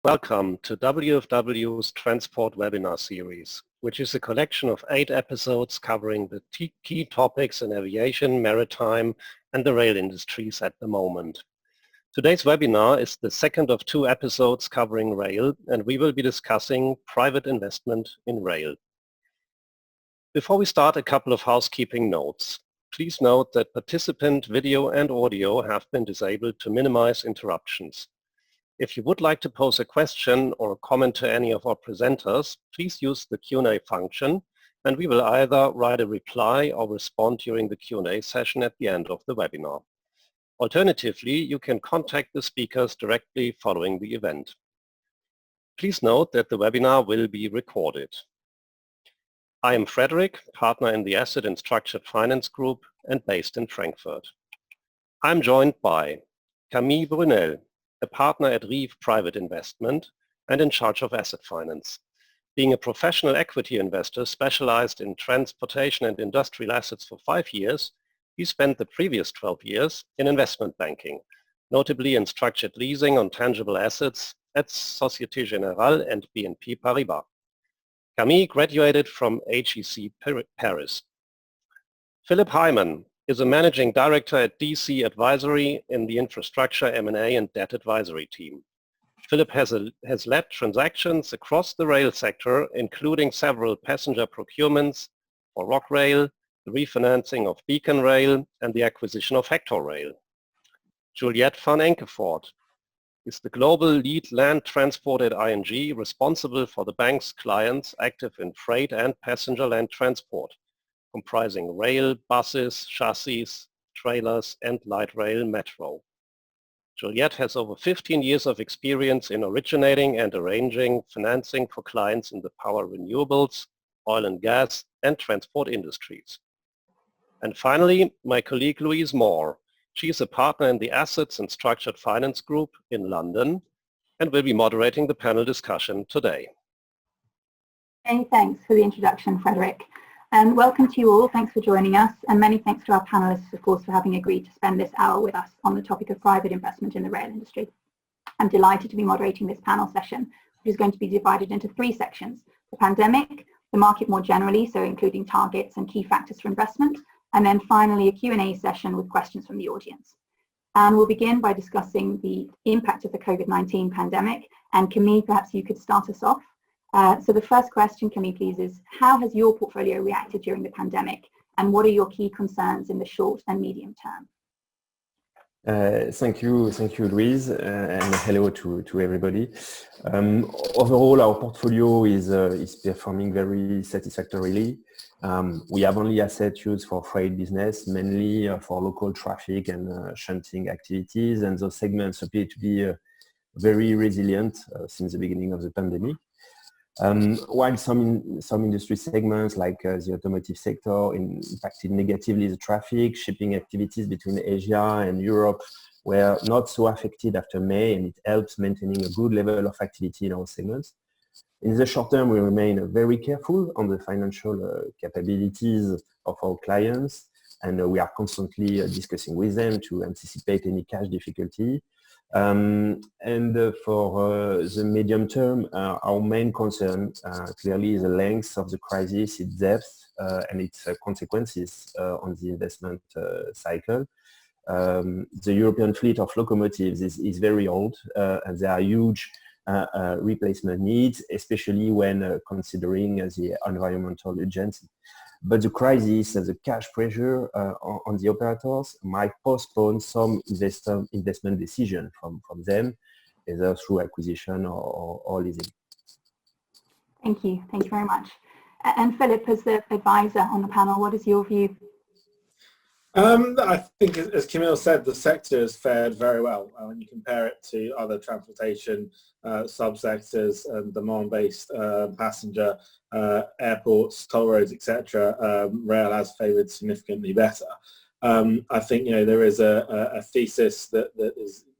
Welcome to WFW's Transport webinar series, which is a collection of 8 episodes covering the key topics in aviation, maritime and the rail industries at the moment. Today's webinar is the second of 2 episodes covering rail, and we will be discussing private investment in rail. Before we start, a couple of housekeeping notes. Please note that participant video and audio have been disabled to minimize interruptions. If you would like to pose a question or a comment to any of our presenters, please use the Q&A function, and we will either write a reply or respond during the Q&A session at the end of the webinar. Alternatively, you can contact the speakers directly following the event. Please note that the webinar will be recorded. I am Frederik, partner in the Asset and Structured Finance Group and based in Frankfurt. I'm joined by Camille Brunel, a partner at RIVE Private Investment and in charge of asset finance. Being a professional equity investor specialized in transportation and industrial assets for 5 years, he spent the previous 12 years in investment banking, notably in structured leasing on tangible assets at Société Générale and BNP Paribas. Camille graduated from HEC Paris. Phillip Hyman is a managing director at DC Advisory in the infrastructure, M&A and debt advisory team. Phillip has led transactions across the rail sector, including several passenger procurements for Rockrail, the refinancing of Beacon Rail and the acquisition of Hector Rail. Juliette van Enckevort is the global lead land transport at ING, responsible for the bank's clients active in freight and passenger land transport, comprising rail, buses, chassis, trailers, and light rail metro. Juliette has over 15 years of experience in originating and arranging financing for clients in the power, renewables, oil and gas, and transport industries. And finally, my colleague Louise Mor. She is a partner in the Assets and Structured Finance Group in London and will be moderating the panel discussion today. Hey, thanks for the introduction, Frederik. And welcome to you all. Thanks for joining us, and many thanks to our panelists, of course, for having agreed to spend this hour with us on the topic of private investment in the rail industry. I'm delighted to be moderating this panel session, which is going to be divided into 3 sections: the pandemic, the market more generally, so including targets and key factors for investment, and then finally a Q&A session with questions from the audience. And we'll begin by discussing the impact of the COVID-19 pandemic. And Camille, perhaps you could start us off. So the first question, Camille, please, is how has your portfolio reacted during the pandemic, and what are your key concerns in the short and medium term? Thank you, Louise, and hello to everybody. Overall, our portfolio is performing very satisfactorily. We have only asset used for freight business, mainly for local traffic and shunting activities, and those segments appear to be very resilient since the beginning of the pandemic. While some industry segments like the automotive sector impacted negatively the traffic, shipping activities between Asia and Europe were not so affected after May, and it helps maintaining a good level of activity in our segments. In the short term, we remain very careful on the financial capabilities of our clients, and we are constantly discussing with them to anticipate any cash difficulty. And for the medium term, our main concern clearly is the length of the crisis, its depth, and its consequences on the investment cycle. The European fleet of locomotives is very old, and there are huge replacement needs, especially when considering the environmental urgency. But the crisis and the cash pressure on the operators might postpone some investment decision from them, either through acquisition or leasing. Thank you very much. And Phillip, as the advisor on the panel, what is your view? I think, as Camille said, the sector has fared very well when you compare it to other transportation subsectors and demand-based passenger airports, toll roads, etc. Rail has favoured significantly better. I think there is a thesis that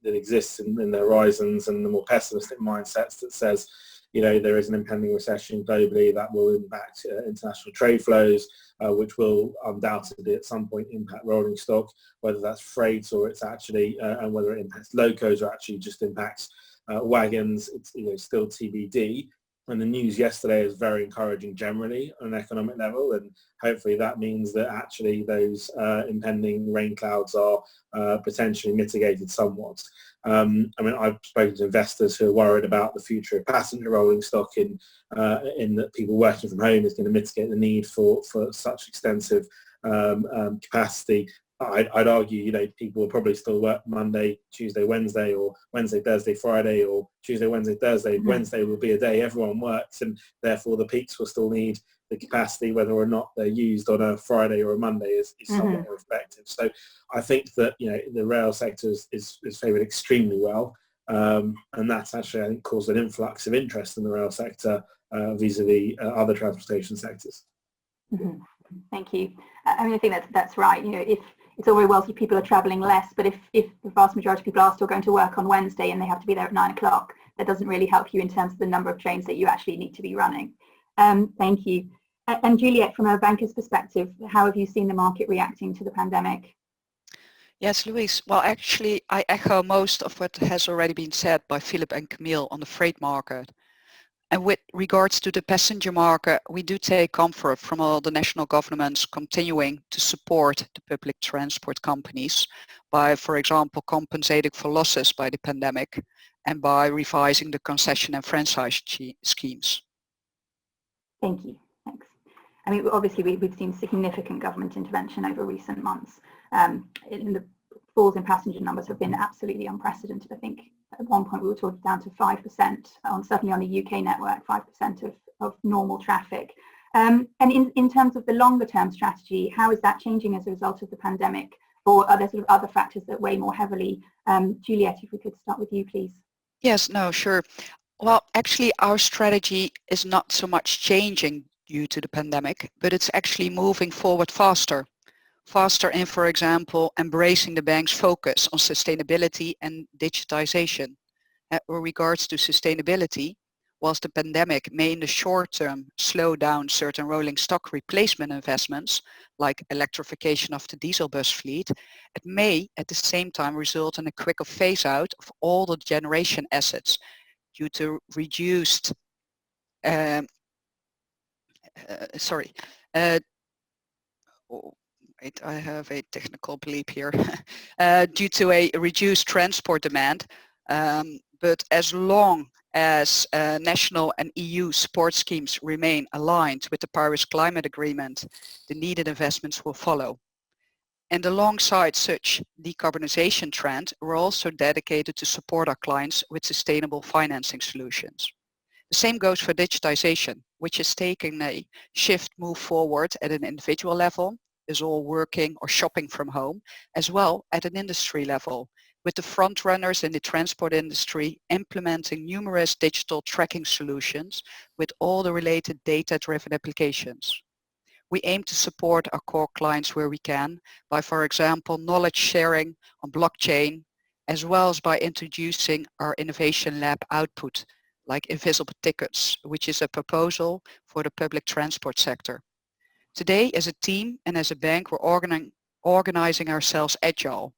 exists in the horizons and the more pessimistic mindsets that says there is an impending recession globally that will impact international trade flows, which will undoubtedly at some point impact rolling stock, whether that's freight or it's actually, and whether it impacts locos or actually just impacts wagons, it's still TBD. And the news yesterday is very encouraging generally on an economic level, and hopefully that means that actually those impending rain clouds are potentially mitigated somewhat. I mean, I've spoken to investors who are worried about the future of passenger rolling stock in that people working from home is going to mitigate the need for such extensive capacity. I'd argue, people will probably still work Monday, Tuesday, Wednesday, or Wednesday, Thursday, Friday, or Tuesday, Wednesday, Thursday. Mm-hmm. Wednesday will be a day everyone works, and therefore the peaks will still need the capacity, whether or not they're used on a Friday or a Monday is somewhat irrespective. So I think that, the rail sector is favoured extremely well, and that's actually, I think, caused an influx of interest in the rail sector vis-a-vis other transportation sectors. Mm-hmm. Thank you. I mean, I think that's right. If it's all very well if people are travelling less, but if the vast majority of people are still going to work on Wednesday and they have to be there at 9 o'clock, that doesn't really help you in terms of the number of trains that you actually need to be running. Thank you. And Juliette, from a banker's perspective, how have you seen the market reacting to the pandemic? Yes, Louise. Well, actually, I echo most of what has already been said by Phillip and Camille on the freight market. And with regards to the passenger market, we do take comfort from all the national governments continuing to support the public transport companies by, for example, compensating for losses by the pandemic and by revising the concession and franchise schemes. Thank you. Thanks. I mean, obviously, we've seen significant government intervention over recent months. The falls in passenger numbers have been absolutely unprecedented. I think at one point we were talking down to 5%, certainly on the UK network, 5% of normal traffic. And in terms of the longer term strategy, how is that changing as a result of the pandemic? Or are there sort of other factors that weigh more heavily? Juliette, if we could start with you, please. Yes, no, sure. Well, actually, our strategy is not so much changing due to the pandemic, but it's actually moving forward faster in, for example, embracing the bank's focus on sustainability and digitization. With regards to sustainability, whilst the pandemic may in the short term slow down certain rolling stock replacement investments, like electrification of the diesel bus fleet, it may at the same time result in a quicker phase out of all the generation assets due to reduced wait, I have a technical bleep here. Due to a reduced transport demand, but as long as national and EU support schemes remain aligned with the Paris Climate Agreement, the needed investments will follow. And alongside such decarbonization trend, we're also dedicated to support our clients with sustainable financing solutions. The same goes for digitization, which is taking a move forward at an individual level, is all working or shopping from home, as well at an industry level, with the front runners in the transport industry implementing numerous digital tracking solutions with all the related data-driven applications. We aim to support our core clients where we can by, for example, knowledge sharing on blockchain, as well as by introducing our innovation lab output, like invisible tickets, which is a proposal for the public transport sector. Today, as a team and as a bank, we're organizing ourselves agile.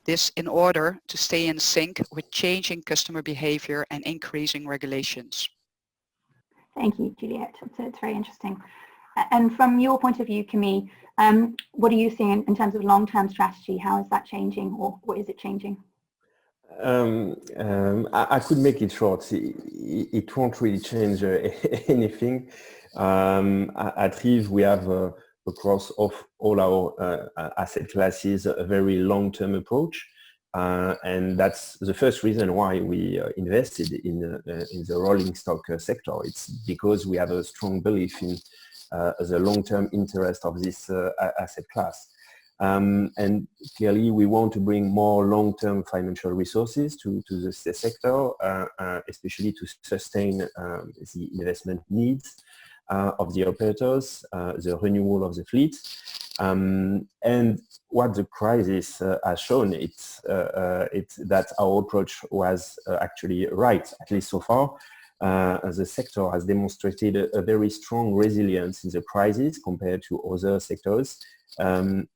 This in order to stay in sync with changing customer behavior and increasing regulations. Thank you, Juliette. It's very interesting. And from your point of view, Camille, what are you seeing in terms of long-term strategy? How is that changing, or what is it changing? I could make it short. It won't really change anything. At RIVE, we have across all our asset classes a very long-term approach, and that's the first reason why we invested in the rolling stock sector. It's because we have a strong belief in the long-term interest of this asset class. And clearly we want to bring more long-term financial resources to the sector, especially to sustain the investment needs of the operators, the renewal of the fleet. And what the crisis has shown, it's that our approach was actually right, at least so far. The sector has demonstrated a very strong resilience in the crisis compared to other sectors. And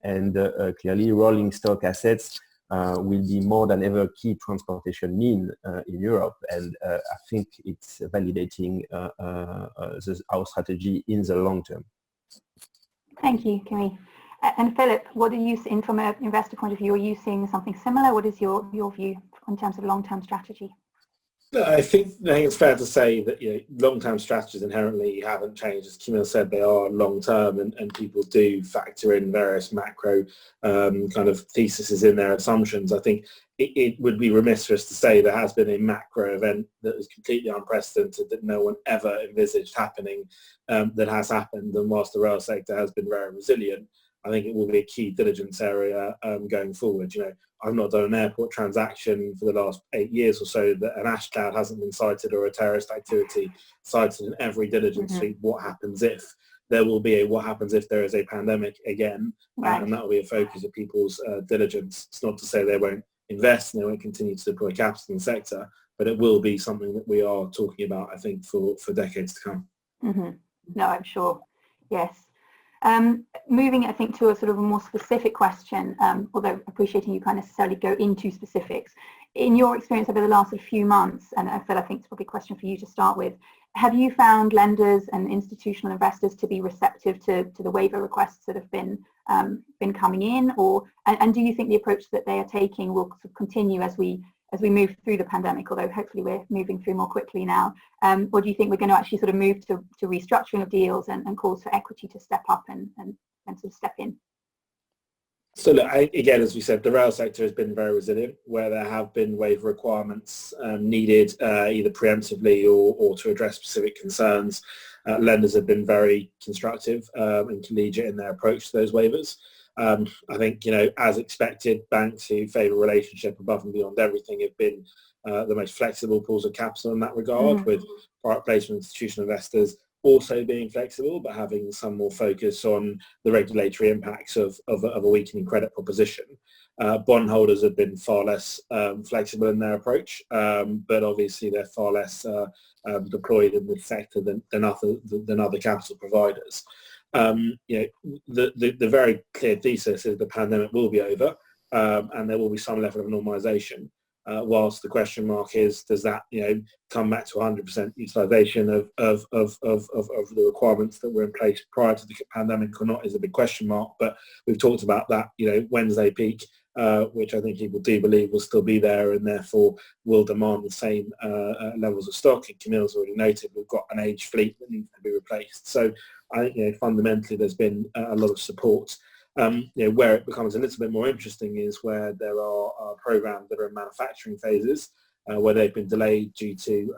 clearly rolling stock assets will be more than ever key transportation mean in Europe, and I think it's validating our strategy in the long term. Thank you, Camille. And Phillip, what are you seeing from an investor point of view? Are you seeing something similar? What is your view in terms of long-term strategy? I think it's fair to say that long-term strategies inherently haven't changed. As Camille said, they are long-term, and people do factor in various macro kind of theses in their assumptions. I think it would be remiss for us to say there has been a macro event that was completely unprecedented, that no one ever envisaged happening, that has happened. And whilst the rail sector has been very resilient, I think it will be a key diligence area going forward. I've not done an airport transaction for the last 8 years or so that an ash cloud hasn't been cited or a terrorist activity cited in every diligence suite. What happens if? There will be a what happens if there is a pandemic again, and that will be a focus of people's diligence. It's not to say they won't invest and they won't continue to deploy capital in the sector, but it will be something that we are talking about, I think, for decades to come. No, I'm sure. Yes. Moving, I think, to a sort of a more specific question, although appreciating you can't necessarily go into specifics. In your experience over the last few months, and I think it's probably a question for you to start with, have you found lenders and institutional investors to be receptive to the waiver requests that have been coming in, and do you think the approach that they are taking will sort of continue as we move through the pandemic, although hopefully we're moving through more quickly now, or do you think we're going to actually sort of move to restructuring of deals and calls for equity to step up and sort of step in? So look, again, as we said, the rail sector has been very resilient. Where there have been waiver requirements needed either preemptively or to address specific concerns, lenders have been very constructive and collegiate in their approach to those waivers. I think, as expected, banks who favour relationship above and beyond everything have been the most flexible pools of capital in that regard, with private placement institutional investors also being flexible, but having some more focus on the regulatory impacts of a weakening credit proposition. Bondholders have been far less flexible in their approach, but obviously they're far less deployed in the sector than other capital providers. The very clear thesis is the pandemic will be over, and there will be some level of normalisation. Whilst the question mark is, does that come back to 100% utilisation of the requirements that were in place prior to the pandemic or not, is a big question mark. But we've talked about that Wednesday peak, which I think people do believe will still be there, and therefore will demand the same levels of stock. And Camille's already noted we've got an aged fleet that needs to be replaced. So I think fundamentally there's been a lot of support. Where it becomes a little bit more interesting is where there are programs that are in manufacturing phases, where they've been delayed due to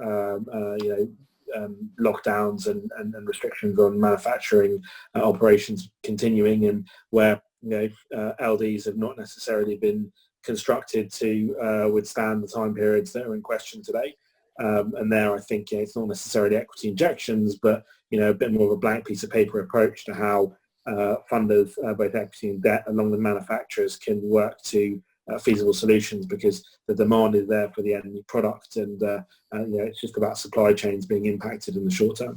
lockdowns and restrictions on manufacturing operations continuing, and where LDs have not necessarily been constructed to withstand the time periods that are in question today. And there, I think it's not necessarily equity injections, but a bit more of a blank piece of paper approach to how funders, both equity and debt, along with manufacturers, can work to feasible solutions, because the demand is there for the end product, and it's just about supply chains being impacted in the short term.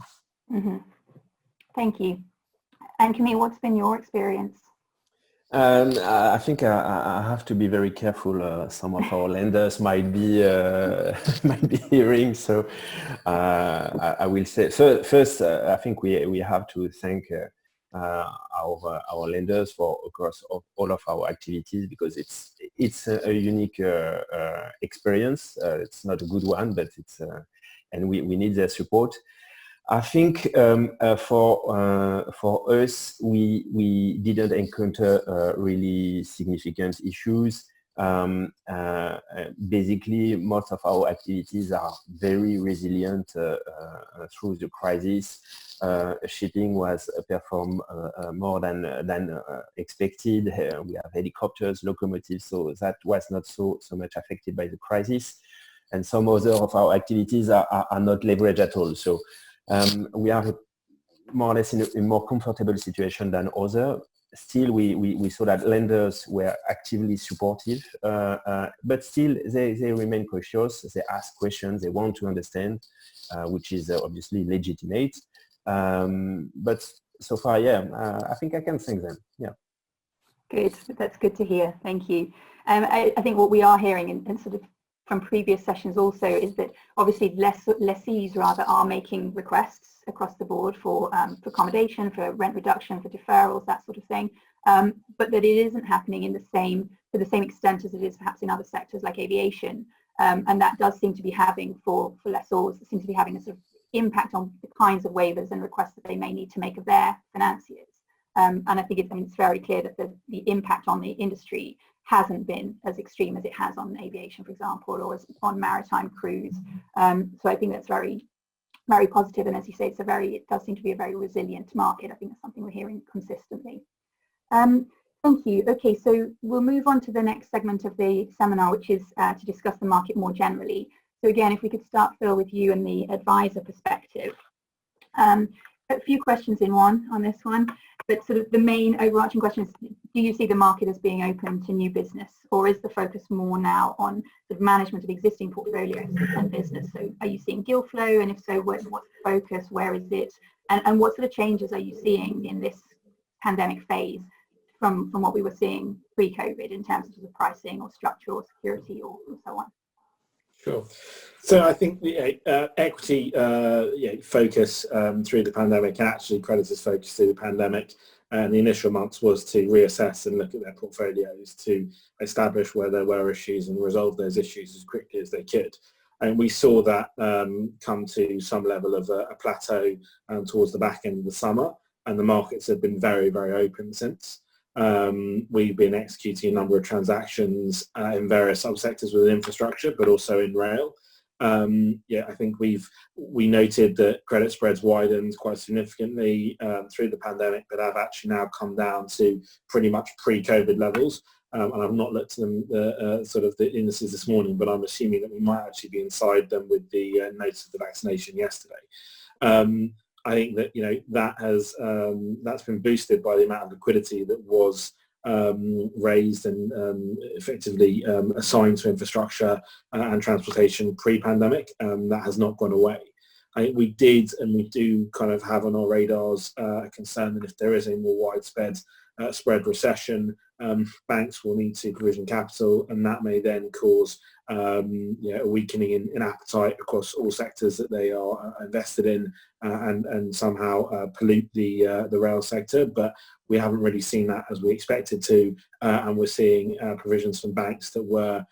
Thank you. And Camille, what's been your experience? I think I have to be very careful. Some of our lenders might be hearing, so I will say first. I think we have to thank our lenders for across all of our activities, because it's a unique experience. It's not a good one, but it's and we need their support. I think for us, we didn't encounter really significant issues. Basically, most of our activities are very resilient through the crisis. Shipping was performed more than expected. We have helicopters, locomotives, so that was not so much affected by the crisis. And some other of our activities are not leveraged at all. So we are more or less in a more comfortable situation than others. Still, we saw that lenders were actively supportive, but still they remain cautious. They ask questions, they want to understand, which is obviously legitimate. But so far, I think I can thank them. Yeah. Good, that's good to hear. Thank you. I think what we are hearing and sort of from previous sessions also is that obviously lessees rather are making requests across the board for accommodation, for rent reduction, for deferrals, that sort of thing, but that it isn't happening to the same extent as it is perhaps in other sectors like aviation, and that does seem to be having for lessors, it seems to be having a sort of impact on the kinds of waivers and requests that they may need to make of their financiers. And I think it's very clear that the impact on the industry hasn't been as extreme as it has on aviation, for example, or as on maritime crews. So I think that's very, very positive. And as you say, it does seem to be a very resilient market. I think that's something we're hearing consistently. Thank you. Okay, so we'll move on to the next segment of the seminar, which is to discuss the market more generally. So again, if we could start, Phil, with you and the advisor perspective. A few questions in one on this one, but sort of the main overarching question is, do you see the market as being open to new business, or is the focus more now on sort of management of existing portfolios and business? So are you seeing deal flow, and if so, what's the focus, where is it, and what sort of changes are you seeing in this pandemic phase from what we were seeing pre-COVID in terms of the pricing or structure or security or so on? Sure. So I think the equity focus through the pandemic, actually creditors' focus through the pandemic, and the initial months was to reassess and look at their portfolios to establish where there were issues and resolve those issues as quickly as they could. And we saw that come to some level of a plateau towards the back end of the summer, and the markets have been very, very open since. We've been executing a number of transactions in various subsectors within infrastructure, but also in rail. I think we noted that credit spreads widened quite significantly through the pandemic, but have actually now come down to pretty much pre-COVID levels. And I've not looked at them, sort of the indices this morning, but I'm assuming that we might actually be inside them with the notice of the vaccination yesterday. I think that that has that's been boosted by the amount of liquidity that was raised and effectively assigned to infrastructure and transportation pre-pandemic. That has not gone away. I think we did and we do kind of have on our radars a concern that if there is a more widespread spread recession, banks will need to provision capital, and that may then cause a weakening in appetite across all sectors that they are invested in, and somehow pollute the rail sector. But we haven't really seen that as we expected to, and we're seeing provisions from banks that were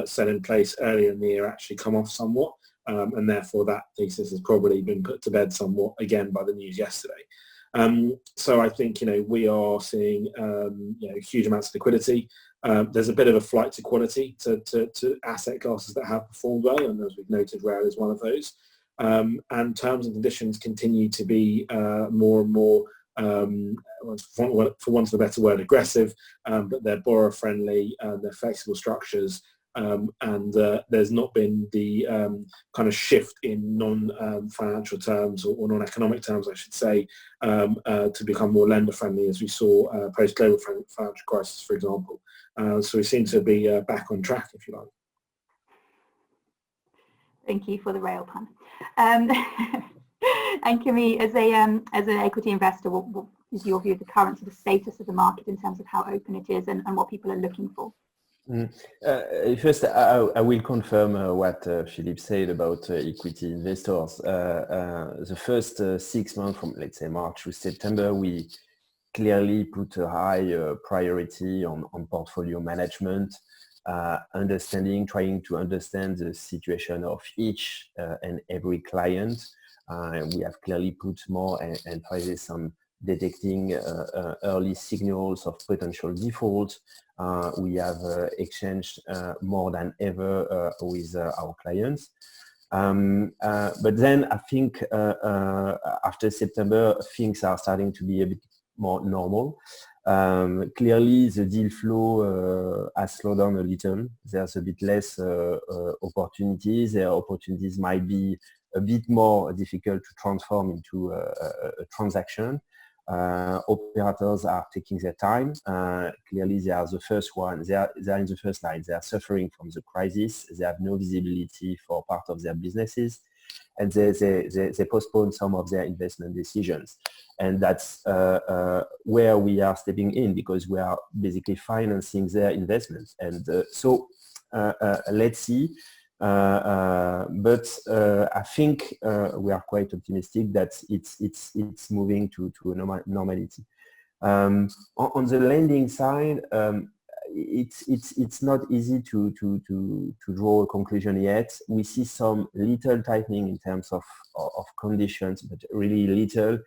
set in place earlier in the year actually come off somewhat, and therefore that thesis has probably been put to bed somewhat again by the news yesterday. So I think we are seeing huge amounts of liquidity. There's a bit of a flight to quality to asset classes that have performed well, and as we've noted, rail is one of those. And terms and conditions continue to be more and more, for want of a better word, aggressive, but they're borrower friendly, they're flexible structures, and there's not been the kind of shift in non-financial terms or non-economic terms, I should say, to become more lender friendly, as we saw post-global financial crisis, for example. So we seem to be back on track, if you like. Thank you for the rail pun. And Camille, as an equity investor, what is your view of the current sort of status of the market in terms of how open it is and what people are looking for? First, I will confirm what Phillip said about equity investors. The first 6 months from, let's say, March to September, we clearly put a high priority on portfolio management, trying to understand the situation of each and every client. We have clearly put more emphasis on detecting early signals of potential default. We have exchanged more than ever with our clients. But then I think after September, things are starting to be a bit more normal. Clearly, the deal flow has slowed down a little. There's a bit less opportunities. Their opportunities might be a bit more difficult to transform into a transaction. Operators are taking their time. Clearly, they are the first one. They are in the first line. They are suffering from the crisis. They have no visibility for part of their businesses. and they postpone some of their investment decisions. And that's where we are stepping in, because we are basically financing their investments. And so let's see. But I think we are quite optimistic that it's moving to a normality. On the lending side, it's not easy to draw a conclusion yet. We see some little tightening in terms of conditions, but really little.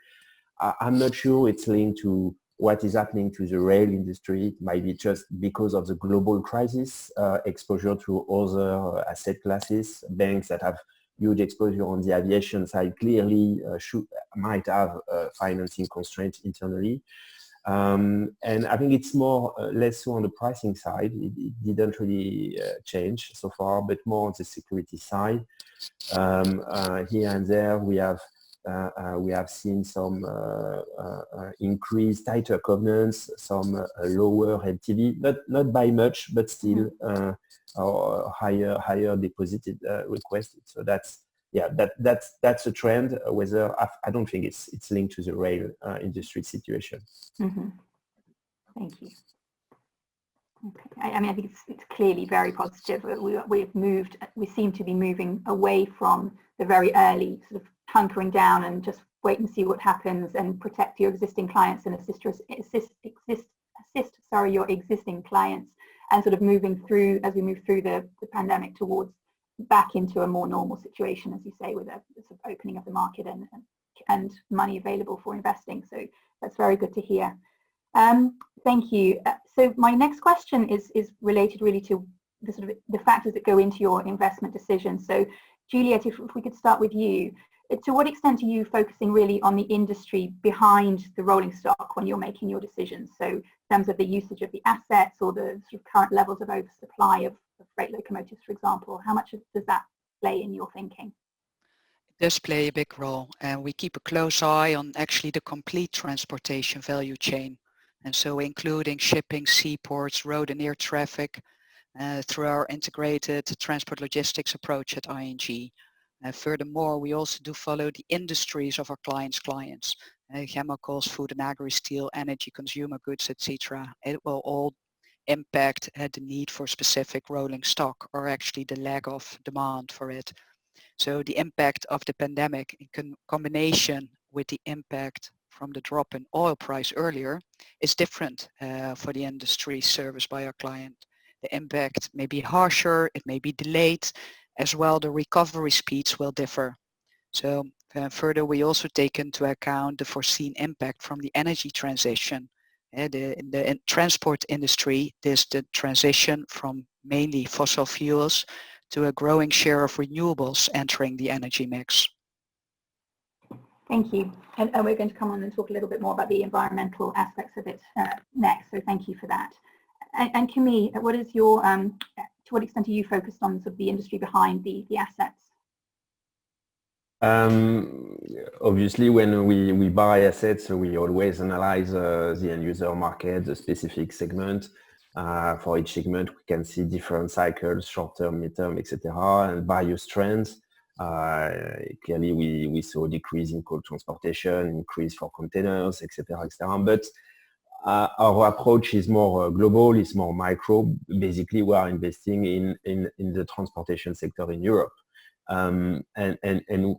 I'm not sure it's linked to what is happening to the rail industry. It might be just because of the global crisis, exposure to other asset classes. Banks that have huge exposure on the aviation side clearly might have financing constraints internally. And I think it's more less so on the pricing side. It didn't really change so far, but more on the security side. Here and there, we have seen some increased tighter covenants, some lower LTV, not by much, but still higher deposited requested. So that's a trend. Whether I don't think it's linked to the rail industry situation. Mm-hmm. Thank you. Okay. I mean, I think it's clearly very positive. We seem to be moving away from the very early sort of hunkering down and just wait and see what happens and protect your existing clients and assist your existing clients, and sort of moving through, as we move through the pandemic, towards back into a more normal situation, as you say, with a sort of opening of the market and money available for investing. So that's very good to hear. Thank you. So my next question is related really to the sort of the factors that go into your investment decisions. So Juliette, if we could start with you, to what extent are you focusing really on the industry behind the rolling stock when you're making your decisions? So in terms of the usage of the assets or the sort of current levels of oversupply of freight locomotives, for example, how much does that play in your thinking? It does play a big role, and we keep a close eye on actually the complete transportation value chain. And so including shipping, seaports, road and air traffic, through our integrated transport logistics approach at ING. Furthermore, we also do follow the industries of our clients, chemicals, food and agri-steel, energy, consumer goods, etc. It will all impact the need for specific rolling stock, or actually the lack of demand for it. So the impact of the pandemic in combination with the impact from the drop in oil price earlier is different for the industry serviced by our client. The impact may be harsher, it may be delayed, as well the recovery speeds will differ. So further, we also take into account the foreseen impact from the energy transition. In the transport industry, there's the transition from mainly fossil fuels to a growing share of renewables entering the energy mix. Thank you. And we're going to come on and talk a little bit more about the environmental aspects of it next, so thank you for that. And Camille, what is your, to what extent are you focused on sort of the industry behind the assets? Obviously, when we buy assets, we always analyze the end user market, the specific segment. For each segment, we can see different cycles, short-term, mid-term, etc., and various trends. Clearly, we saw a decrease in coal transportation, increase for containers, etc., etc. But our approach is more global, it's more micro. Basically, we are investing in the transportation sector in Europe, and we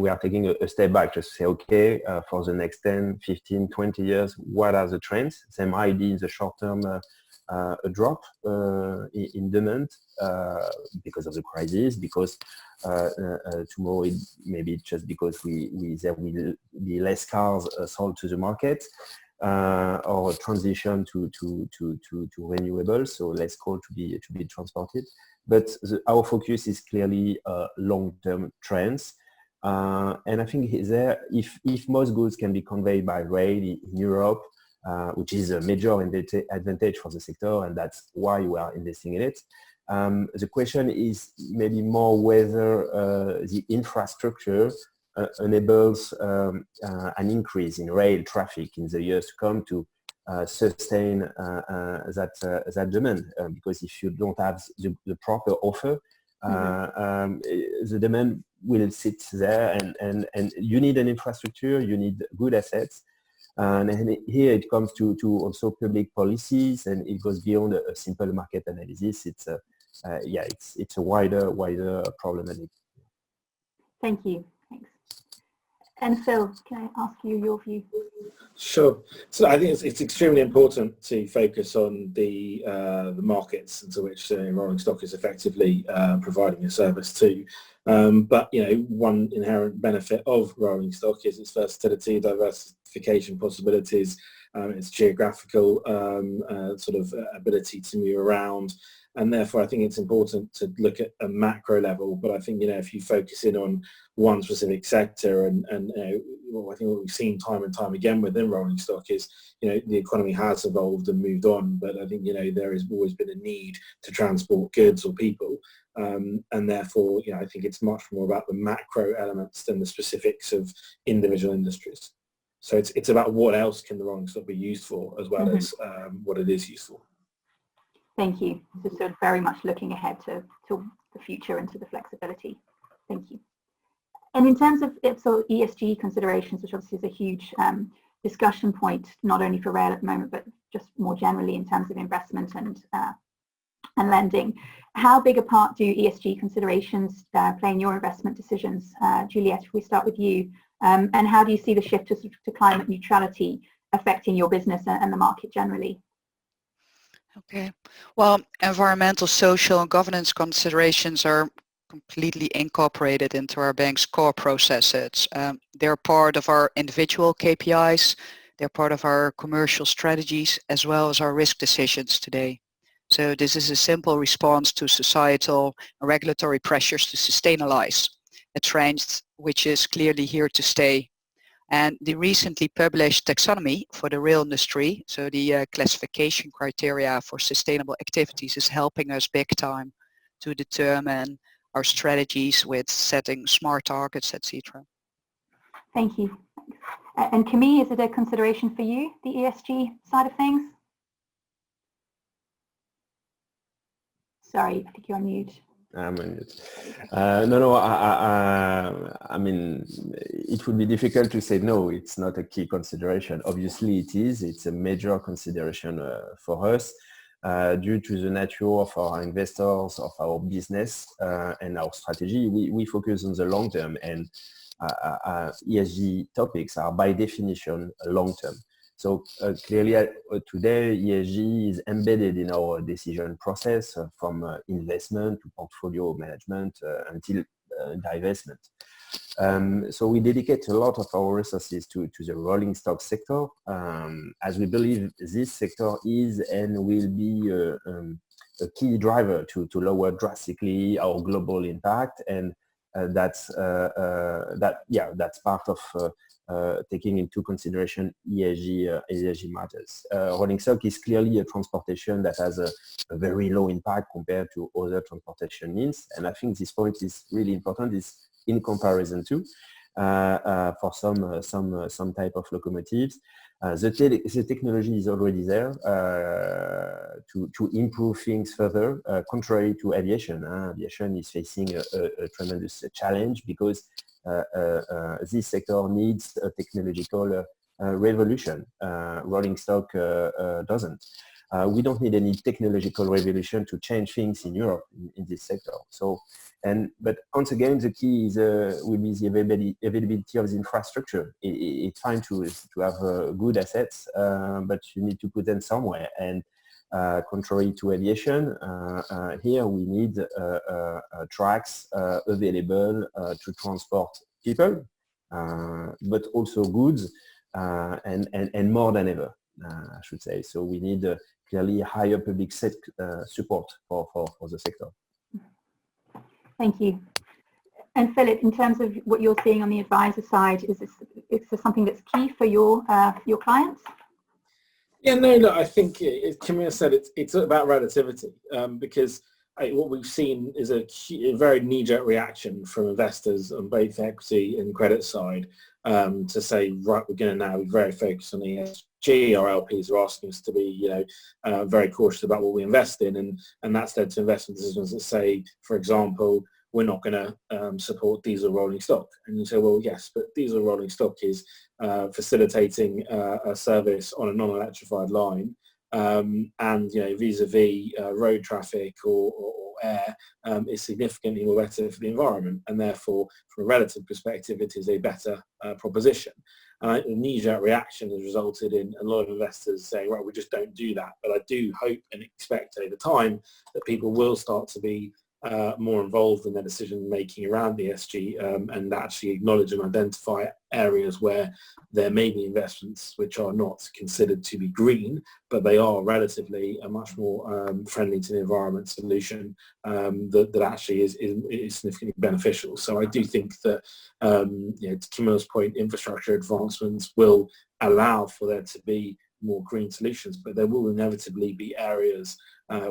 are taking a step back to say, okay, for the next 10, 15, 20 years, what are the trends? There might be in the short term a drop in demand because of the crisis, because tomorrow it maybe just because there will be less cars sold to the market, or a transition to renewables, so less coal to be transported. But our focus is clearly long-term trends, and I think there, if most goods can be conveyed by rail in Europe, which is a major advantage for the sector, and that's why we are investing in it. The question is maybe more whether the infrastructure enables an increase in rail traffic in the years to come to sustain that demand. Because if you don't have the proper offer, the demand will sit there, and you need an infrastructure, you need good assets. And here it comes to also public policies, and it goes beyond a simple market analysis. It's a wider problematic. Thank you. Thanks. And Phil, can I ask you your view? Sure. So I think it's extremely important to focus on the markets into which rolling stock is effectively providing a service to. But one inherent benefit of rolling stock is its versatility, diversification possibilities, its geographical sort of ability to move around. And therefore, I think it's important to look at a macro level. But I think, if you focus in on one specific sector, and I think what we've seen time and time again within rolling stock is, the economy has evolved and moved on. But I think, there has always been a need to transport goods or people. And therefore, I think it's much more about the macro elements than the specifics of individual industries. So it's about what else can the rolling stock be used for, as well as what it is used for. Thank you. So sort of very much looking ahead to the future and to the flexibility. Thank you. And in terms of ESG considerations, which obviously is a huge discussion point, not only for rail at the moment, but just more generally in terms of investment and lending, how big a part do ESG considerations play in your investment decisions? Juliette, if we start with you, and how do you see the shift to climate neutrality affecting your business and the market generally? Okay, well, environmental, social and governance considerations are completely incorporated into our bank's core processes. They're part of our individual KPIs, they're part of our commercial strategies, as well as our risk decisions today. So this is a simple response to societal and regulatory pressures to sustainalize, a trend which is clearly here to stay. And the recently published taxonomy for the rail industry, so the classification criteria for sustainable activities, is helping us big time to determine our strategies with setting smart targets, etc. Thank you. And Camille, is it a consideration for you, the ESG side of things? Sorry, I think you're on mute. I mean, it would be difficult to say no, it's not a key consideration. Obviously it is, it's a major consideration for us due to the nature of our investors, of our business and our strategy. We focus on the long term, and ESG topics are by definition long term. So clearly today ESG is embedded in our decision process from investment to portfolio management until divestment. So we dedicate a lot of our resources to the rolling stock sector, as we believe this sector is and will be a key driver to lower drastically our global impact, and that's part of taking into consideration ESG matters. Rolling stock is clearly a transportation that has a very low impact compared to other transportation means, and I think this point is really important, is in comparison to for some type of locomotives. The technology is already there to improve things further, contrary to aviation. Aviation is facing a tremendous challenge because this sector needs a technological revolution. Rolling stock doesn't. We don't need any technological revolution to change things in Europe in this sector. So, but once again, the key is will be the availability of the infrastructure. It's fine to have good assets, but you need to put them somewhere. And contrary to aviation, here we need tracks available to transport people, but also goods, and more than ever, I should say. So we need clearly higher public support for the sector. Thank you. And Phillip, in terms of what you're seeing on the advisor side, is this something that's key for your clients? Yeah, no, I think Camille said it's about relativity, because what we've seen is a very knee-jerk reaction from investors on both equity and credit side to say, right, we're going to now be very focused on ESG. Our LPs are asking us to be, very cautious about what we invest in, and that's led to investment decisions that say, for example, we're not going to support diesel rolling stock. And you say, well, yes, but diesel rolling stock is facilitating a service on a non-electrified line, and vis-a-vis road traffic or air is significantly more better for the environment, and therefore from a relative perspective it is a better proposition. And the knee-jerk reaction has resulted in a lot of investors saying, right, we just don't do that. But I do hope and expect over time that people will start to be more involved in their decision making around ESG, and actually acknowledge and identify areas where there may be investments which are not considered to be green, but they are relatively a much more friendly to the environment solution that actually is significantly beneficial. So I do think that, to Camille's point, infrastructure advancements will allow for there to be more green solutions, but there will inevitably be areas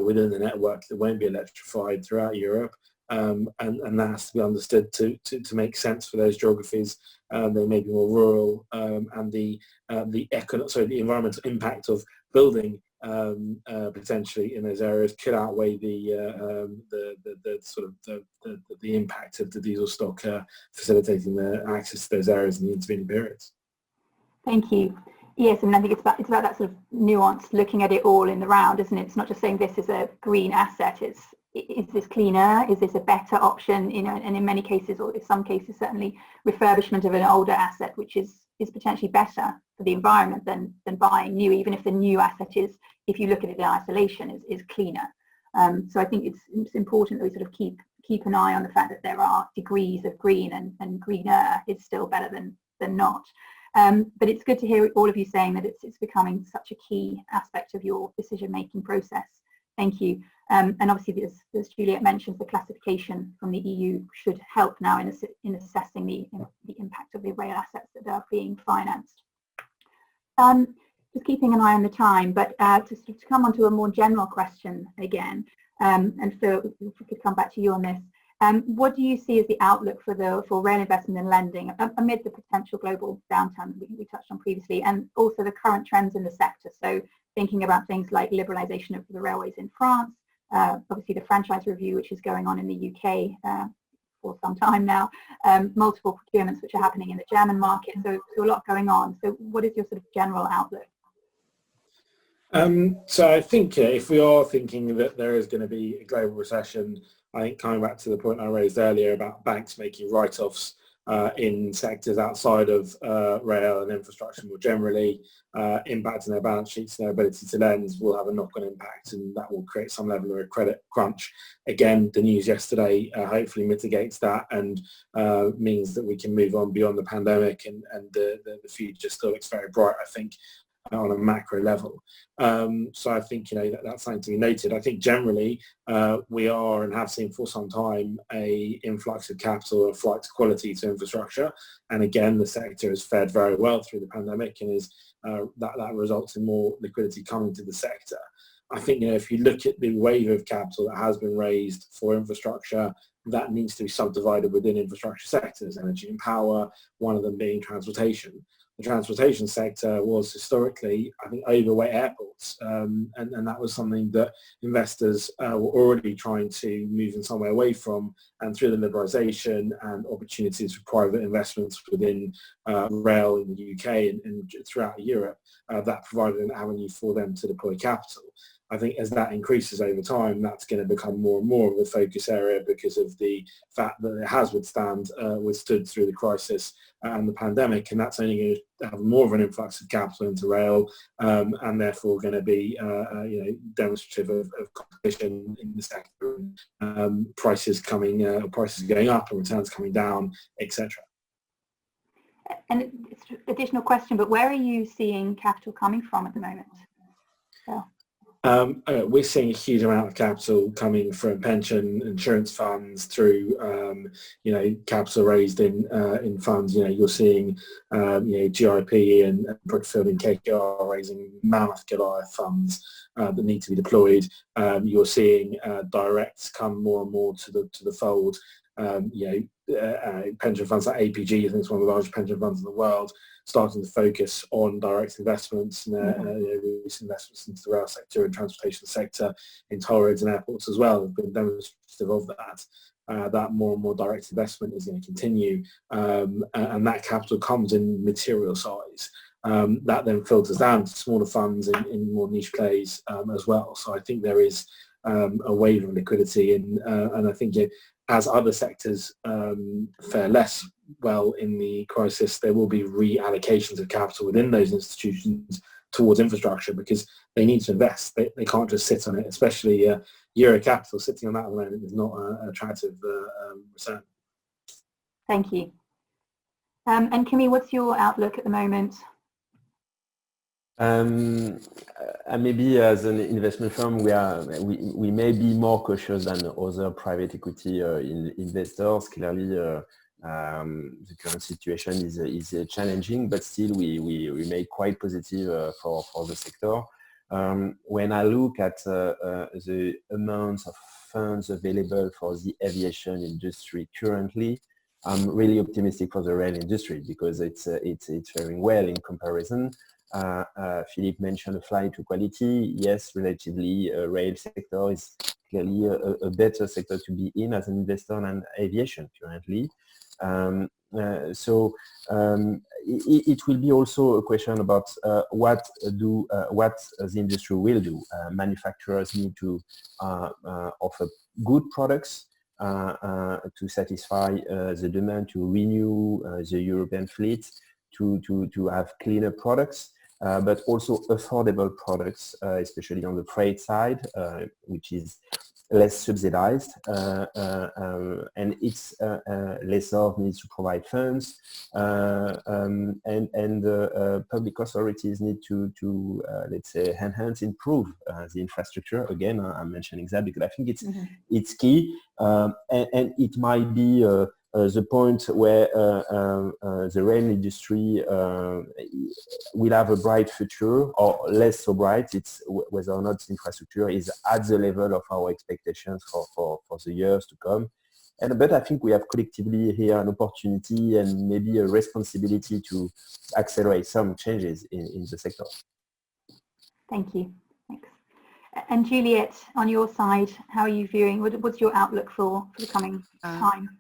within the network that won't be electrified throughout Europe, and that has to be understood to make sense for those geographies. They may be more rural, and the environmental impact of building potentially in those areas could outweigh the impact of the diesel stock facilitating the access to those areas in the intervening periods. Thank you. Yes, and I think it's about that sort of nuance, looking at it all in the round, isn't it? It's not just saying this is a green asset. It's, is this cleaner? Is this a better option? And in many cases, or in some cases, certainly refurbishment of an older asset, which is potentially better for the environment than buying new, even if the new asset is, if you look at it in isolation, is cleaner. So I think it's important that we sort of keep an eye on the fact that there are degrees of green, and greener is still better than not. But it's good to hear all of you saying that it's becoming such a key aspect of your decision-making process. Thank you. And obviously, as Juliette mentions, the classification from the EU should help now in assessing the impact of the rail assets that are being financed. Just keeping an eye on the time, but to come on to a more general question again, and Phil, if we could come back to you on this. What do you see as the outlook for rail investment and lending amid the potential global downturn we touched on previously, and also the current trends in the sector? So thinking about things like liberalisation of the railways in France, obviously the franchise review which is going on in the UK for some time now, multiple procurements which are happening in the German market, so a lot going on. So what is your sort of general outlook? So I think if we are thinking that there is going to be a global recession, I think coming back to the point I raised earlier about banks making write-offs in sectors outside of rail and infrastructure more generally, impacting their balance sheets and their ability to lend will have a knock-on impact, and that will create some level of a credit crunch. Again, the news yesterday hopefully mitigates that and means that we can move on beyond the pandemic, and the future still looks very bright, I think, on a macro level. So I think that's something to be noted. I think generally we are and have seen for some time a influx of capital, a flight to quality to infrastructure, and again the sector has fared very well through the pandemic, and is that results in more liquidity coming to the sector. I think if you look at the wave of capital that has been raised for infrastructure, that needs to be subdivided within infrastructure sectors, energy and power, one of them being transportation. The transportation sector was historically, I think, overweight airports, and that was something that investors were already trying to move in some way away from, and through the liberalisation and opportunities for private investments within rail in the UK and throughout Europe, that provided an avenue for them to deploy capital. I think as that increases over time, that's going to become more and more of a focus area because of the fact that it has withstood through the crisis and the pandemic, and that's only going to have more of an influx of capital into rail, and therefore going to be demonstrative of competition in the sector, prices going up and returns coming down, etc. And it's an additional question, but where are you seeing capital coming from at the moment? So. We're seeing a huge amount of capital coming from pension insurance funds through, capital raised in funds. You're seeing, GIP and Brookfield and KKR raising mammoth Goliath funds that need to be deployed. You're seeing directs come more and more to the fold. Pension funds like APG, I think it's one of the largest pension funds in the world, starting to focus on direct investments and recent investments into the rail sector and transportation sector in toll roads and airports as well have been demonstrative of that. that more and more direct investment is going to continue, and that capital comes in material size. That then filters down to smaller funds in more niche plays as well. So I think there is a wave of liquidity, and I think as other sectors fare less well in the crisis, there will be reallocations of capital within those institutions towards infrastructure, because they need to invest. They can't just sit on it, especially Euro capital sitting on that at the moment is not an attractive return. Thank you. And Camille, what's your outlook at the moment? Maybe as an investment firm, we may be more cautious than other private equity investors. Clearly, the current situation is challenging, but still we remain quite positive for the sector. When I look at the amounts of funds available for the aviation industry currently, I'm really optimistic for the rail industry, because it's faring well in comparison. Phillip mentioned a flight to quality. Yes, relatively, rail sector is clearly a better sector to be in as an investor than aviation currently. It will be also a question about what the industry will do. Manufacturers need to offer good products to satisfy the demand, to renew the European fleet, to have cleaner products, but also affordable products, especially on the freight side, which is less subsidized, and its lessor needs to provide funds, and public authorities need to let's say improve the infrastructure. Again, I'm mentioning that because I think it's key, and it might be the point where the rail industry will have a bright future, or less so bright. It's whether or not infrastructure is at the level of our expectations for the years to come. But I think we have collectively here an opportunity and maybe a responsibility to accelerate some changes in the sector. Thank you. Thanks. And Juliette, on your side, how are you viewing? What's your outlook for the coming time?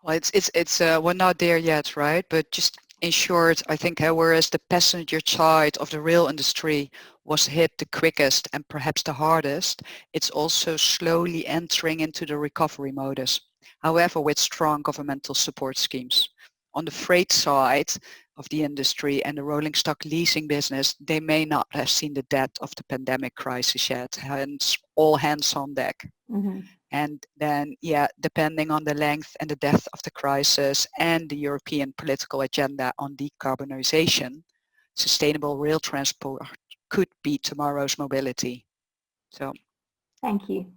Well, it's we're not there yet, right? But just in short, I think whereas the passenger side of the rail industry was hit the quickest and perhaps the hardest, it's also slowly entering into the recovery modus. However, with strong governmental support schemes. On the freight side of the industry and the rolling stock leasing business, they may not have seen the depth of the pandemic crisis yet, hence all hands on deck. Mm-hmm. And then, depending on the length and the depth of the crisis and the European political agenda on decarbonization, sustainable rail transport could be tomorrow's mobility. So, thank you.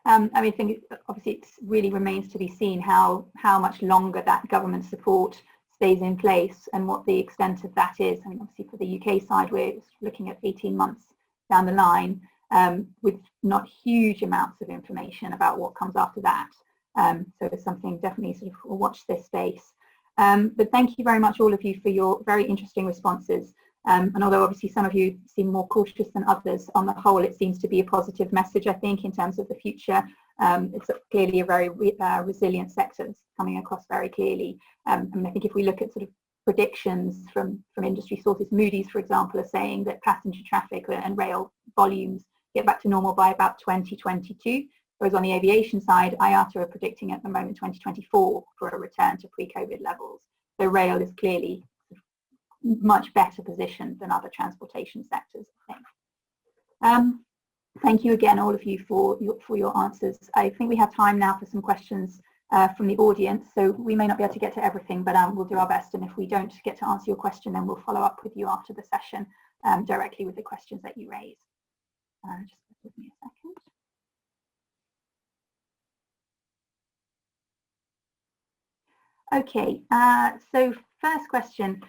I think obviously it really remains to be seen how much longer that government support stays in place and what the extent of that is. I mean, obviously for the UK side, we're looking at 18 months down the line, with not huge amounts of information about what comes after that. So it's something definitely sort of watch this space. But thank you very much all of you for your very interesting responses. And although obviously some of you seem more cautious than others, on the whole it seems to be a positive message, I think, in terms of the future. It's clearly a very resilient sector. It's coming across very clearly. I mean, I think if we look at sort of predictions from industry sources, Moody's, for example, are saying that passenger traffic and rail volumes get back to normal by about 2022. Whereas on the aviation side, IATA are predicting at the moment 2024 for a return to pre-COVID levels. So rail is clearly much better positioned than other transportation sectors, I think. Thank you again, all of you, for your answers. I think we have time now for some questions from the audience. So we may not be able to get to everything, but we'll do our best. And if we don't get to answer your question, then we'll follow up with you after the session directly with the questions that you raise. Just give me a second. Okay, so first question.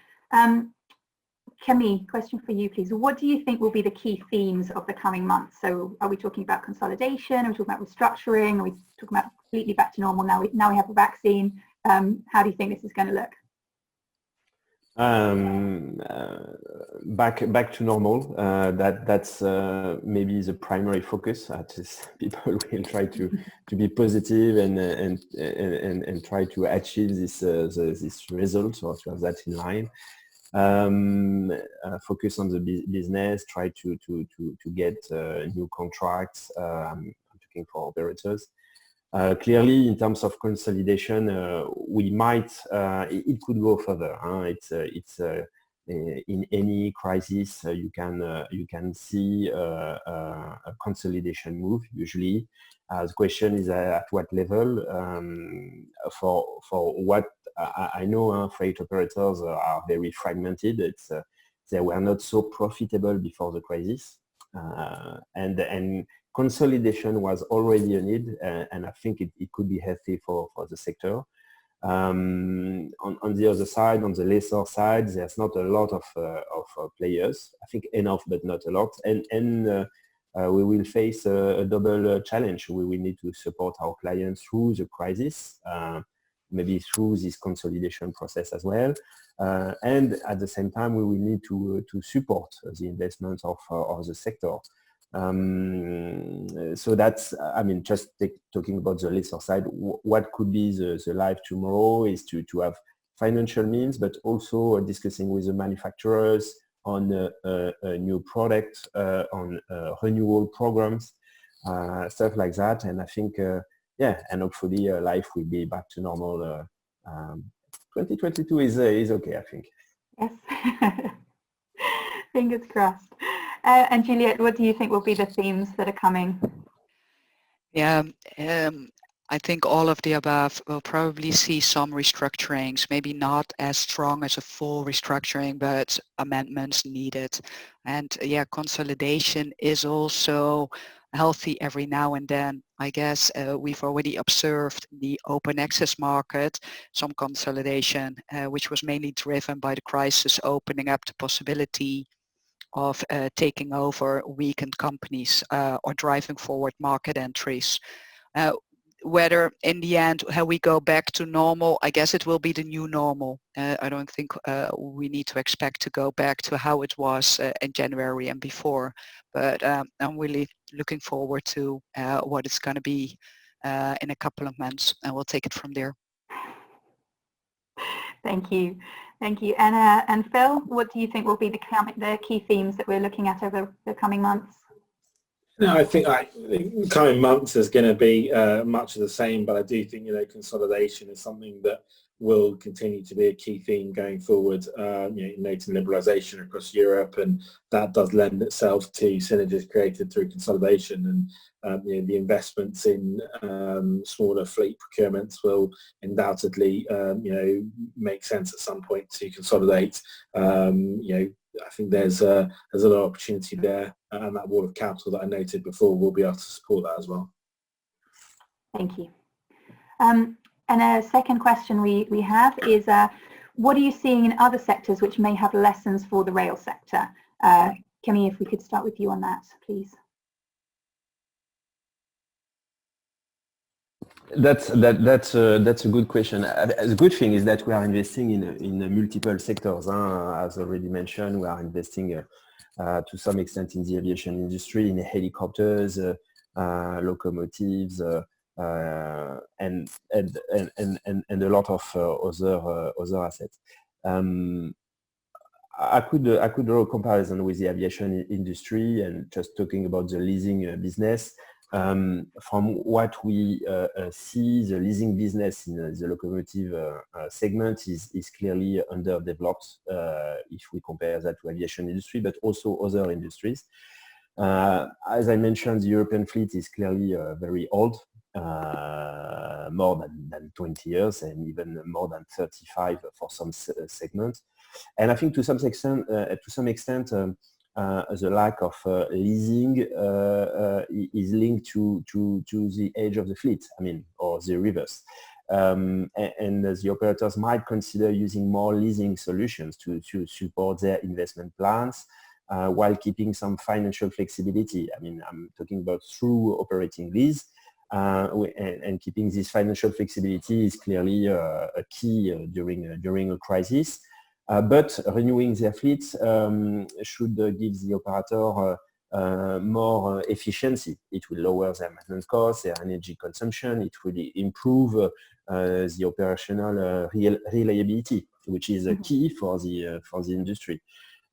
Camille, question for you, please. What do you think will be the key themes of the coming months? So are we talking about consolidation? Are we talking about restructuring? Are we talking about completely back to normal now we have a vaccine? How do you think this is going to look? Back to normal. That's maybe the primary focus. At least people will try to be positive and try to achieve this result, or to have that in line. Focus on the business. Try to get new contracts. I'm talking for operators. Clearly, in terms of consolidation, we might. It could go further. It's in any crisis you can see a consolidation move. Usually, the question is at what level. For what I know, freight operators are very fragmented. They were not so profitable before the crisis, and consolidation was already a need, and I think it could be healthy for the sector. On the other side, on the lessor side, there's not a lot of players. I think enough, but not a lot. And we will face a double challenge. We will need to support our clients through the crisis, maybe through this consolidation process as well. And at the same time, we will need to support the investment of the sector. So that's, I mean, just talking about the lessor side, what could be the life tomorrow is to have financial means, but also discussing with the manufacturers on a new product, on renewal programs, stuff like that. And I think, yeah, and hopefully life will be back to normal. 2022 is okay, I think. Yes, fingers crossed. And Juliette, what do you think will be the themes that are coming? Yeah, I think all of the above. Will probably see some restructurings, maybe not as strong as a full restructuring, but amendments needed. And yeah, consolidation is also healthy every now and then. I guess we've already observed the open access market, some consolidation, which was mainly driven by the crisis, opening up the possibility of taking over weakened companies or driving forward market entries. Whether in the end how we go back to normal, I guess it will be the new normal. I don't think we need to expect to go back to how it was in January and before, but I'm really looking forward to what it's going to be in a couple of months, and we'll take it from there. Thank you. Thank you. And Phil, what do you think will be the key themes that we're looking at over the coming months? No, I think the coming months is going to be much of the same, but I do think, consolidation is something that will continue to be a key theme going forward. Noting liberalisation across Europe, and that does lend itself to synergies created through consolidation, and the investments in smaller fleet procurements will undoubtedly make sense at some point to consolidate. I think there's a lot of opportunity there, and that wall of capital that I noted before will be able to support that as well. Thank you. And a second question we have is, what are you seeing in other sectors which may have lessons for the rail sector? Camille, if we could start with you on that, please. That's a good question. The good thing is that we are investing in multiple sectors. As already mentioned, we are investing to some extent in the aviation industry, in helicopters, locomotives, and a lot of other assets. I could draw a comparison with the aviation industry, and just talking about the leasing business. From what we see, the leasing business in the locomotive segment is clearly underdeveloped if we compare that to aviation industry, but also other industries. As I mentioned, the European fleet is clearly very old, more than 20 years, and even more than 35 for some segments. And I think to some extent, the lack of leasing is linked to the age of the fleet, or the reverse. And the operators might consider using more leasing solutions to support their investment plans while keeping some financial flexibility. I'm talking about through operating lease, and keeping this financial flexibility is clearly a key during a crisis. but renewing their fleets should give the operator more efficiency. It will lower their maintenance costs, their energy consumption. It will improve the operational reliability, which is a key for the industry.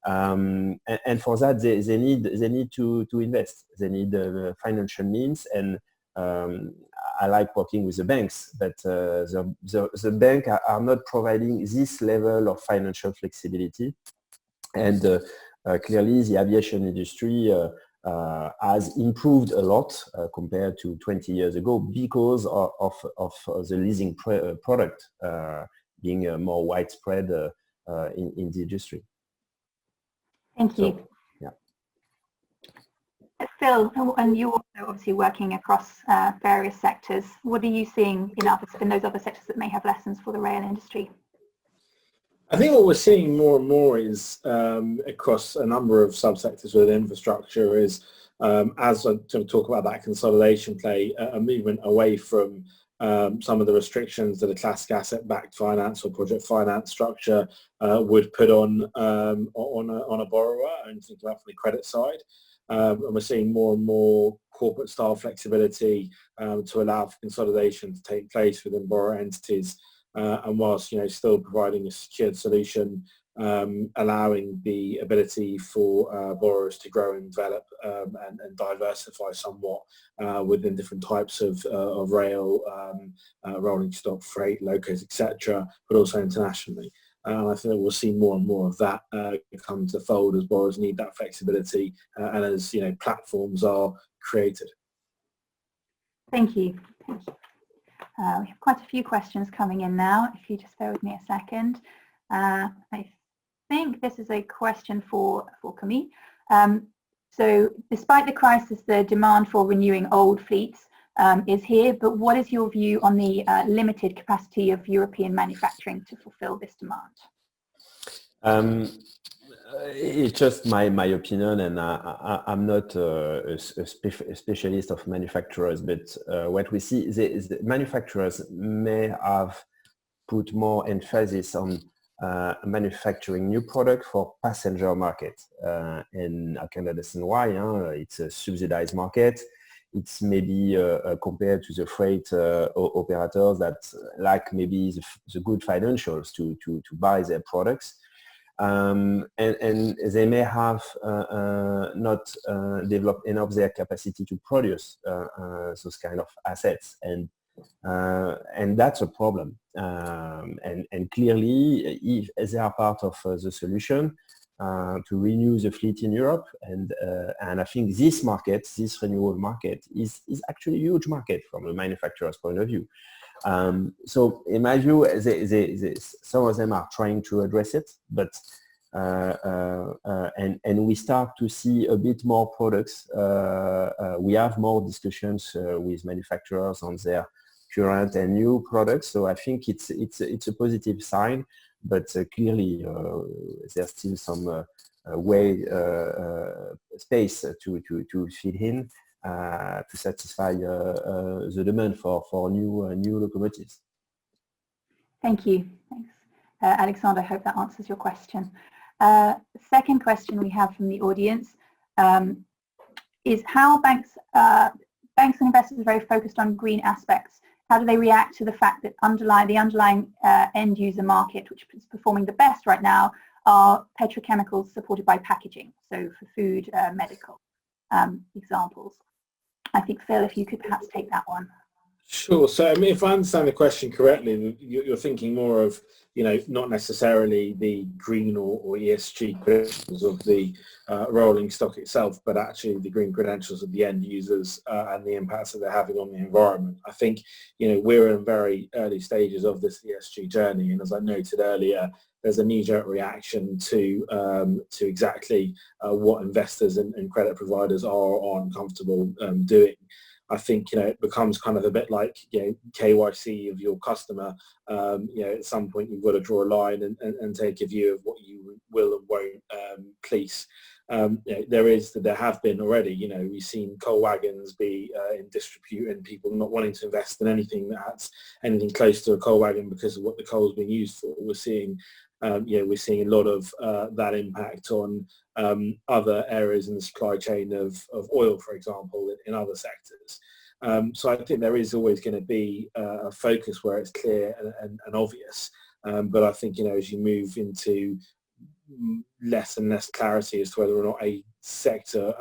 And for that, they need to invest. They need financial means, and I like working with the banks, but the banks are not providing this level of financial flexibility. And clearly, the aviation industry has improved a lot compared to 20 years ago because of the leasing product being more widespread in the industry. Thank you. So, yeah. Phil, and you're also obviously working across various sectors. What are you seeing in those other sectors that may have lessons for the rail industry? I think what we're seeing more and more is across a number of subsectors with infrastructure is, as I sort of talk about that consolidation play, a movement away from some of the restrictions that a classic asset-backed finance or project finance structure would put on a borrower, and think about from the credit side. And we're seeing more and more corporate style flexibility to allow for consolidation to take place within borrower entities. And whilst still providing a secured solution, allowing the ability for borrowers to grow and develop and diversify somewhat within different types of rail, rolling stock, freight, locos, etc., but also internationally. And I think that we'll see more and more of that come to the fold as borrowers need that flexibility and as platforms are created. Thank you. Thank you. We have quite a few questions coming in now. If you just bear with me a second. I think this is a question for Camille. So despite the crisis, the demand for renewing old fleets is here, but what is your view on the limited capacity of European manufacturing to fulfill this demand? It's just my opinion, and I'm not a specialist of manufacturers, but what we see is the manufacturers may have put more emphasis on manufacturing new product for passenger market, and I can understand why. It's a subsidized market. It's maybe compared to the freight operators that lack maybe the good financials to buy their products. And they may have not developed enough their capacity to produce those kind of assets, and that's a problem. And clearly, if they are part of the solution to renew the fleet in Europe, and I think this market, this renewal market, is actually a huge market from a manufacturer's point of view. So in my view, some of them are trying to address it, but and we start to see a bit more products. We have more discussions with manufacturers on their current and new products. So I think it's a positive sign, but clearly there's still some space to fit in. To satisfy the demand for new locomotives. Thank you. Thanks. Alexander, I hope that answers your question. Second question we have from the audience is how banks and investors are very focused on green aspects. How do they react to the fact that the underlying end user market, which is performing the best right now, are petrochemicals supported by packaging, so for food, medical examples? I think, Phil, if you could perhaps take that one. Sure. So, I mean, if I understand the question correctly, you're thinking more of, not necessarily the green or ESG credentials of the rolling stock itself, but actually the green credentials of the end users and the impacts that they're having on the environment. I think, we're in very early stages of this ESG journey, and as I noted earlier, there's a knee-jerk reaction to exactly what investors and credit providers are uncomfortable doing. I think it becomes kind of a bit like KYC of your customer. At some point you've got to draw a line and take a view of what you will and won't police. There have been already. We've seen coal wagons be in disrepute and people not wanting to invest in anything that's anything close to a coal wagon because of what the coal is being used for. We're seeing we're seeing a lot of that impact on other areas in the supply chain of oil, for example, in other sectors. So I think there is always going to be a focus where it's clear and obvious. But I think, as you move into less and less clarity as to whether or not a sector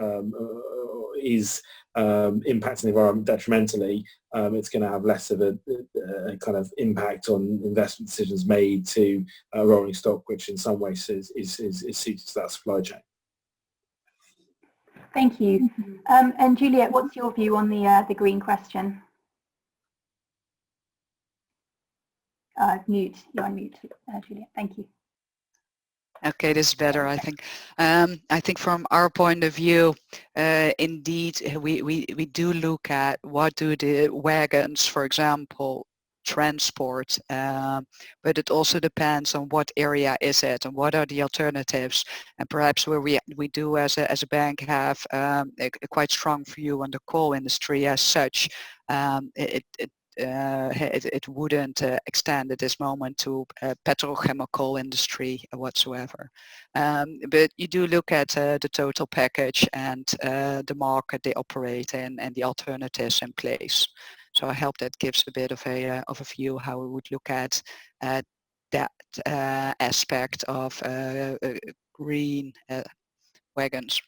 is impacting the environment detrimentally, it's going to have less of a kind of impact on investment decisions made to rolling stock, which in some ways is suited to that supply chain. Thank you. And Juliette, what's your view on the green question? Mute. You're on mute, Juliette. Thank you. Okay, this is better, I think. I think from our point of view, indeed, we do look at what do the wagons, for example, transport, but it also depends on what area is it and what are the alternatives, and perhaps where we do as a bank have a quite strong view on the coal industry as such. It wouldn't extend at this moment to petrochemical industry whatsoever. But you do look at the total package and the market they operate in and the alternatives in place. So I hope that gives a bit of a view how we would look at that aspect of green wagons.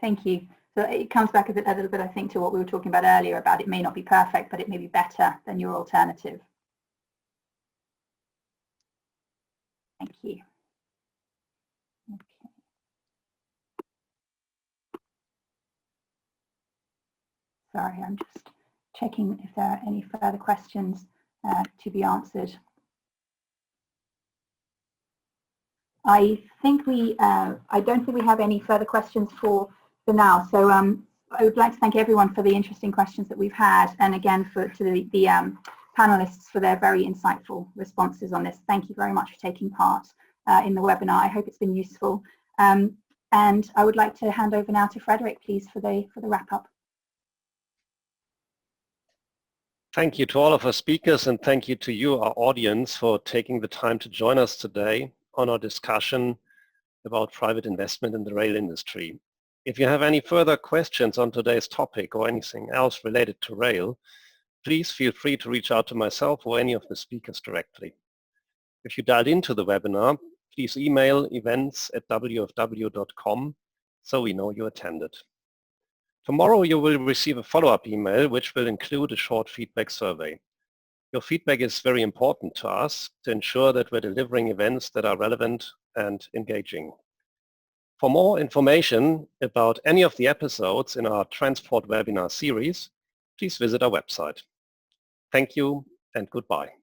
Thank you. So it comes back a little bit, I think, to what we were talking about earlier about it may not be perfect, but it may be better than your alternative. Thank you. Okay. Sorry, I'm just checking if there are any further questions to be answered. I think I don't think we have any further questions for now. So I would like to thank everyone for the interesting questions that we've had, and again to the panelists for their very insightful responses on this. Thank you very much for taking part in the webinar. I hope it's been useful. And I would like to hand over now to Frederik, please, for the wrap up. Thank you to all of our speakers, and thank you to you, our audience, for taking the time to join us today on our discussion about private investment in the rail industry. If you have any further questions on today's topic or anything else related to rail, please feel free to reach out to myself or any of the speakers directly. If you dialed into the webinar, please email events@wfw.com so we know you attended. Tomorrow you will receive a follow-up email which will include a short feedback survey. Your feedback is very important to us to ensure that we're delivering events that are relevant and engaging. For more information about any of the episodes in our Transport webinar series, please visit our website. Thank you and goodbye.